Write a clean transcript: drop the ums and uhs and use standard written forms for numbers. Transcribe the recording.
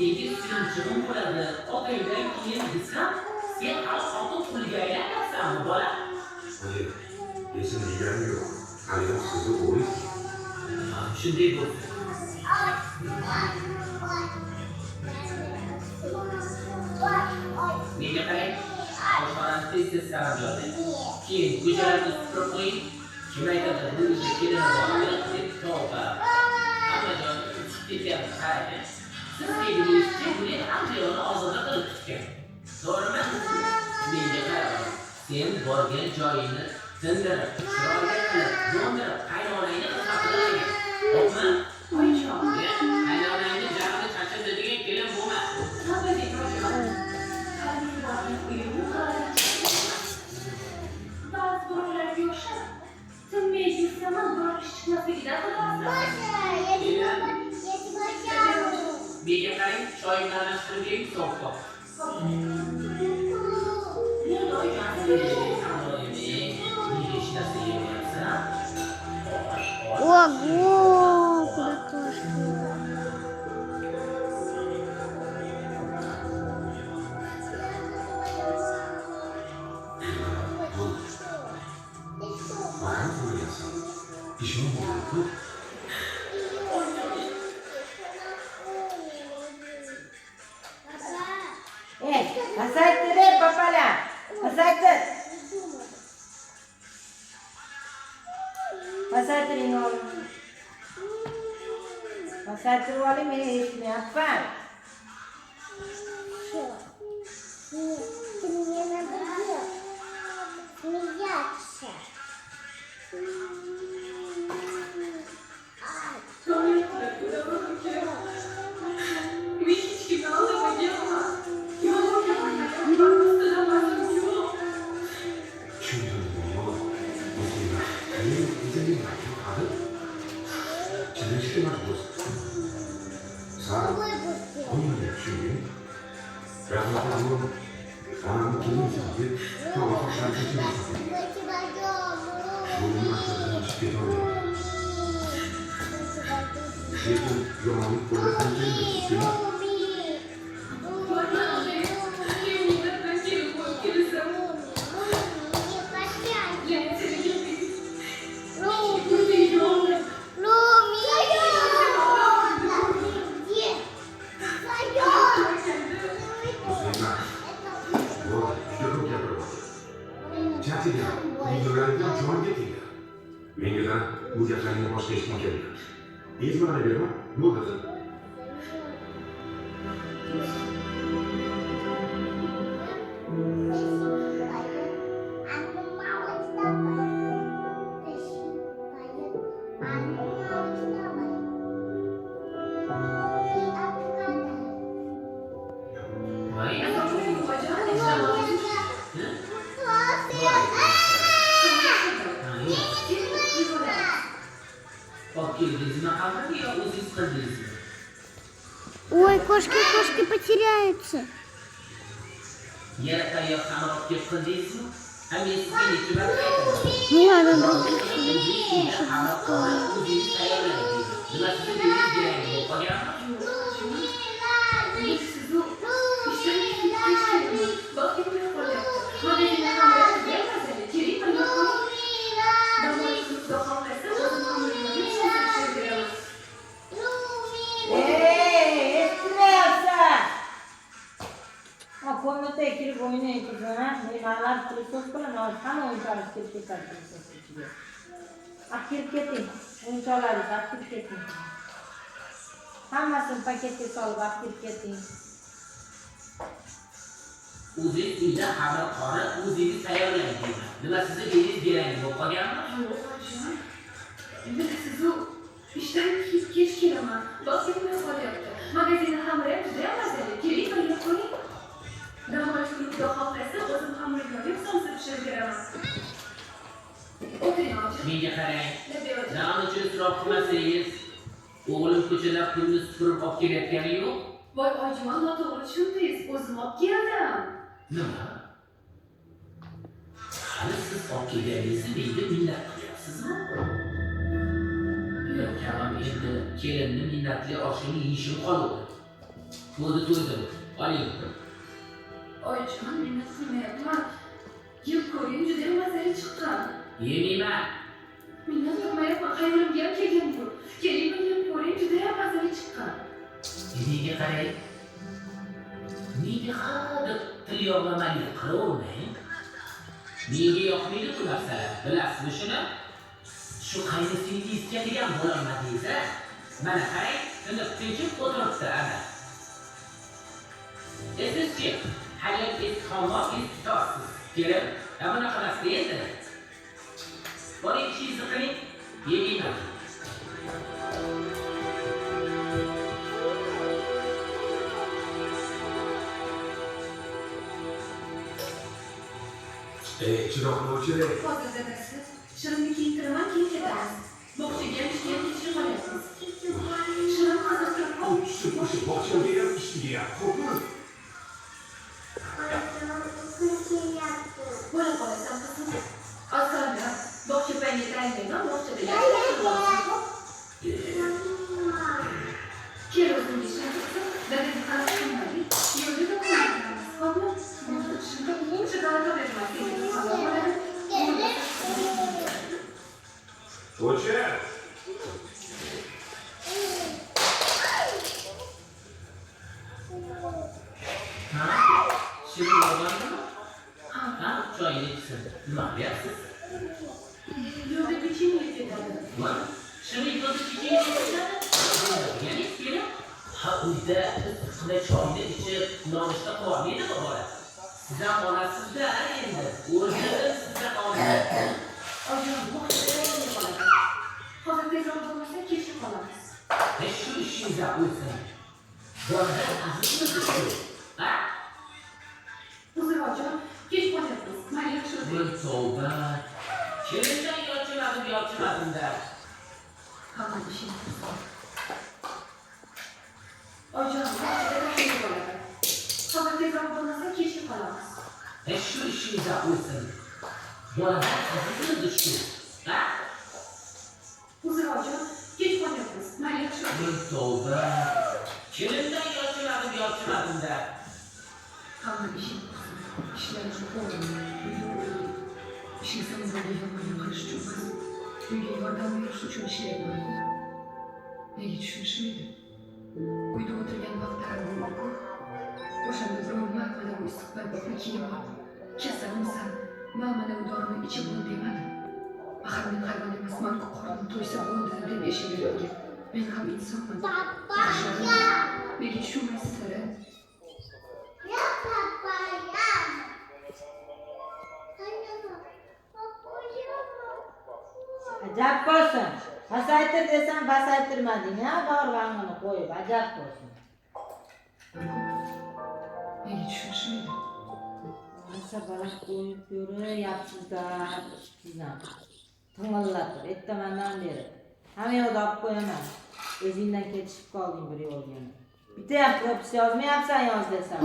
senga suyunchig'im bo'ladi. Otangdan keyin desam, sen hali xotin puliga aylanmaysanmi, bola? Oyi, esimda yeganim yo'q. Haliyam sizni o'g'lingiz. Shunday bo'lsa. Menga qarang, oshxonani tez-tez sarab yozing. Keyin ko'chalarni supurib qo'ying. Kim aytadi, bu uyda kelini bor, deb tavba. Hammajon chiqib ketyapti, qarang. Siz kelgunizcha buni hamma yo'lni ozodda qilib tutgan. To'g'rimi? Menga qarang, sen borgan joyingni tindirib, chiroyli qilib, yo'ndirib, qaynonangni xizmat qilasan. Xo'pmi? Oycha, qaynonangni jag'ini chachirdi degan kelin bo'lma. Tavba deyman. Bazı durumlar yoksa tüm meclis zaman doğru çıkması gider Bilge karayım, çoğunla araştırmayayım, soğuk. Ого, куда тоже. Pasaytır ey papala. Pasaytır. Pasaytır oğlum. Pasaytır oğlum beni eşine yapar. Menga bu gaplarni boshqa eshitmoq kerak. Ezmani berma, bo'ldi. Ой, кошки потеряются. Ну ладно, других Комната kirib o'ynaydi kızım ha. Mehmonlar Kristos bilan hamma o'yinchoqlar kirib ketadi Kristos ichiga. Kirib keting. O'yinchoqlarni kirib keting. Hammasini paketga solib kirib keting. O'zingiz uyda xabar qora, o'zingiz tayyorlang deyman. Nima sizni beringiz berang bo'lib qolganmi? Endi siz ishdan kech kelaman. Vaqt yetmay qolyapti. Magazinni xamiri juda ham mazali. Keling, birga qo'ying. Dam olishni xudo xohlasa, o'zim xamirlarni somsa pishirib beraman. O'tiring hozir. Menga qarang. Nima uchun so'roq qilmasangiz, o'g'lim ko'chalar pulni supurib olib kelayotgani yo'q? Voy ojiman, noto'g'ri tushundingiz. O'zim olib keldim. Nima? Hali siz olib kelganingizni menga minnat qilyapsizmi? Yo'q, kamam endi kelinni minnatli oshini yeyishim qoldi. Bo'ldi to'ydim. Oling. Oyijon, minnat qilmayapman. Yeb ko'ring, judayam mazali chiqqan. Yemayman. Minnat qilmayapman, xayolimga ham kelgan bu. Keling, yeb ko'ring, judayam mazali chiqqan. Nega qarang. Nega hali til yog'lamalik qilavermang? Nega yoqmaydi bu narsalar? Bilasizmi shuni? Shu qaynisingizga ham bo'lolmadingiz, a? Mana qarang, tinib tinchib o'tiribdi ana. Esizchi, hali xomok tutasiz. Kelin, bunaqa narsa endi. Boring ishingizni qiling, yemayman. Chiroqni o'chir. Hozir dadasi, shirinni kiyintiraman, keyin ketamiz. Bog'chaga ham ishga ham ketishib qolyapmiz. Shirin hozir turib qol. Tushib bog'chaga ham ishga ham qo'rqma. Bo'la qolasan qizim. Osonda bog'cha payga tayinlayman, bog'chada yaxshi. Kel o'zingga ishlatib, dadani qarab qilmaylik. Yo'lda da qo'yamiz. Xo'pmi? Shunda o'sha dalada bermaslik. O'chir. Ha? Shirin yog'landimi? Ha, choyni ichsin. Nima qilyapsiz? Yo'lda pechenye ketadi. Nima? Shirin yo'lda pechenye ketadi? Ya'ni kelin? Ha, uyda issiqda choyni ichib, nonushta qilolmaydimi bola? Sizdan onasiz-da endi. O'rnidan sizdan onasiz. Oyijon, bog'chada yaxshi qoladi. Hozir tezroq bo'lmasa, kechib qolamiz. Shu ishingizda qo'ysin. Bolalar azizmi shu? Ha? Uzrxonjon, kech qolyapmiz. Mayli, yaxshi o'ting. Voy tavba. Kelindan yochimadim-da. Hamma ishing qilsin. Oyijon, bog'chada yaxshi bo'ladi. Hozir tezroq bo'lmasa, kechib qolamiz. Shu ishingizda qo'ysin. Bolalar azizmi shu? Ha? Uzrxonjon, kech qolyapmiz. Mayli, yaxshi o'ting. Voy tavba. Kelindan yochimadim-da. Hamma ishing qilsin. Ishlarni qo'llayman. Ishni samimiyatga yomon qilish uchun emas. Uyga yordam berish uchun ishlayman. Nega tushunishmaydi? Uyda o'tirgan vaqtlarim bo'lib-ku. O'shanda birov mana bu istiqbolga kiyib ol. Kasalmisan? Mana bu dorini ichib ol demadi. Axir men hayvon emasman-ku, qornim to'ysa bo'ldi deb yashayvergan. Men ham insonman. Nega tushunmaysizlar? Ajab bo'lsin. Pasaytir desam pasaytirmading, ha? Bor vangini qo'yib, ajab bo'lsin. Nega tushunishmaydi? Asa barash qo'yib ko'ryapsiz-da, sizdan. Tingillatib, ertamandan beri. Hamma yoqda olib qo'yaman. O'zingdan ketishib qolding bir yo'lga. Bitta ham propiska yozmayapsan yoz desam.